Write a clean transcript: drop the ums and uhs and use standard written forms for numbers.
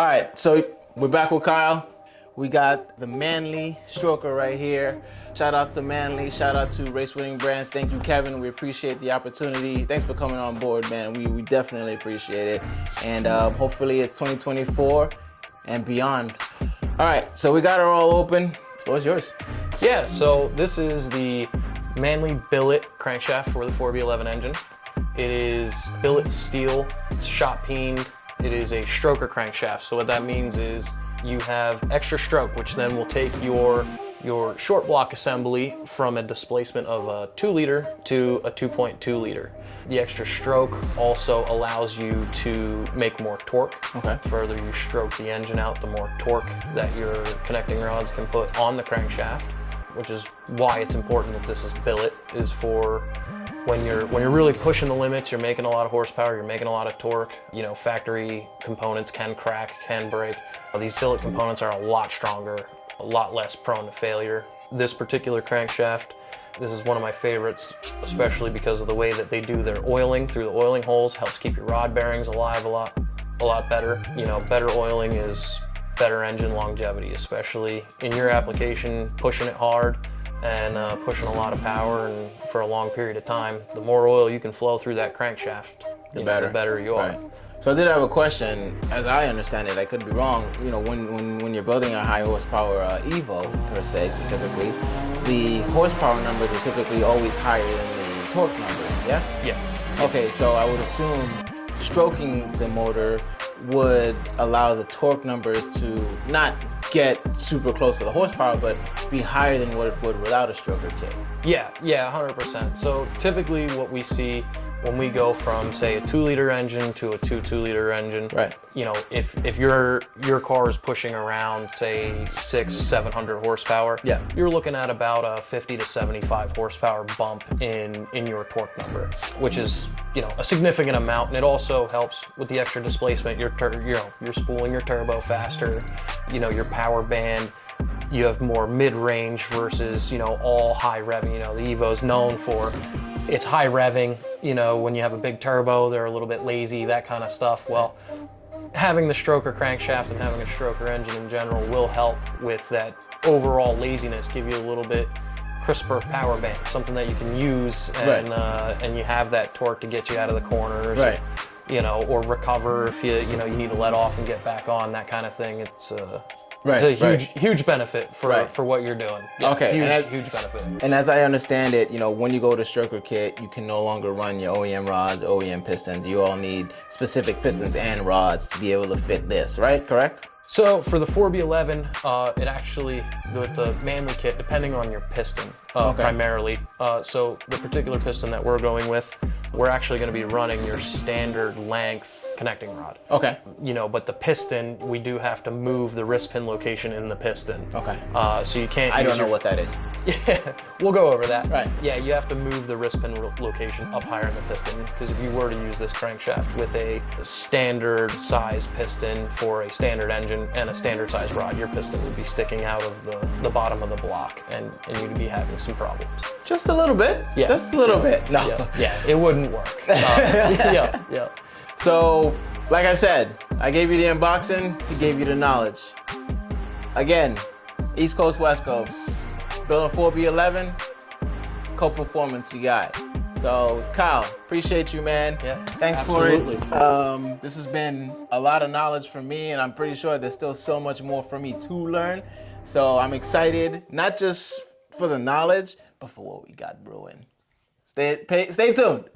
All right, so we're back with Kyle. We got the Manley stroker right here. Shout out to Manley, shout out to Race Winning Brands. Thank you, Kevin. We appreciate the opportunity. Thanks for coming on board, man. We definitely appreciate it. And hopefully it's 2024 and beyond. All right, so we got it all open. The floor is yours. Yeah, so this is the Manley billet crankshaft for the 4B11 engine. It is billet steel, it's shot peened. It is a stroker crankshaft. So what that means is you have extra stroke, which then will take your short block assembly from a displacement of a 2 liter to a 2.2 liter. The extra stroke also allows you to make more torque. Okay. The further you stroke the engine out, the more torque that your connecting rods can put on the crankshaft, which is why it's important that this is billet, is for when you're really pushing the limits, you're making a lot of horsepower, you're making a lot of torque. You know, factory components can crack, can break. These billet components are a lot stronger, a lot less prone to failure. This particular crankshaft, this is one of my favorites, especially because of the way that they do their oiling through the oiling holes. Helps keep your rod bearings alive a lot better. You know, better oiling is better engine longevity, especially in your application, pushing it hard and pushing a lot of power and for a long period of time. The more oil you can flow through that crankshaft, the better you are. Right. So I did have a question. As I understand it, I could be wrong. You know, when you're building a high horsepower Evo per se, specifically, the horsepower numbers are typically always higher than the torque numbers. Yeah. Yeah. Okay, so I would assume stroking the motor would allow the torque numbers to not get super close to the horsepower, but be higher than what it would without a stroker kit. Yeah, 100%. So typically what we see when we go from, say, a 2 liter engine to a 2 liter engine, right? You know, if your car is pushing around, say, 600-700 horsepower, yeah, you're looking at about a 50 to 75 horsepower bump in your torque number, which is, you know, a significant amount. And it also helps with the extra displacement. You're spooling your turbo faster. You know, your power band, you have more mid-range versus, you know, all high revving. You know, the Evo's known for it's high revving. You know, when you have a big turbo, they're a little bit lazy, that kind of stuff. Well, having the stroker crankshaft and having a stroker engine in general will help with that overall laziness, give you a little bit crisper power band, something that you can use, and and you have that torque to get you out of the corners, right? You know, or recover if you need to let off and get back on, that kind of thing. It's right, it's a huge benefit for what you're doing. Yeah, okay, huge benefit. And as I understand it, you know, when you go to stroker kit, you can no longer run your OEM rods, OEM pistons. You all need specific pistons and rods to be able to fit this, right? Correct? So for the 4B11, it actually, with the Manley kit, depending on your piston, primarily. So the particular piston that we're going with, we're actually going to be running your standard length connecting rod. Okay. You know, but the piston, we do have to move the wrist pin location in the piston. Okay. So you can't. I don't know what that is. Yeah, we'll go over that. Right. Yeah, you have to move the wrist pin location up higher in the piston, because if you were to use this crankshaft with a standard size piston for a standard engine and a standard size rod, your piston would be sticking out of the bottom of the block, and you'd be having some problems. Just a little bit. Yeah. Just a little bit. No. Yeah, it wouldn't work. Yeah. So, like I said, I gave you the unboxing, he gave you the knowledge. Again, East Coast, West Coast, building 4B11, co-performance you got. So, Kyle, appreciate you, man. Yeah, thanks absolutely. for it. This has been a lot of knowledge for me, and I'm pretty sure there's still so much more for me to learn. So I'm excited, not just for the knowledge, but for what we got brewing. Stay tuned.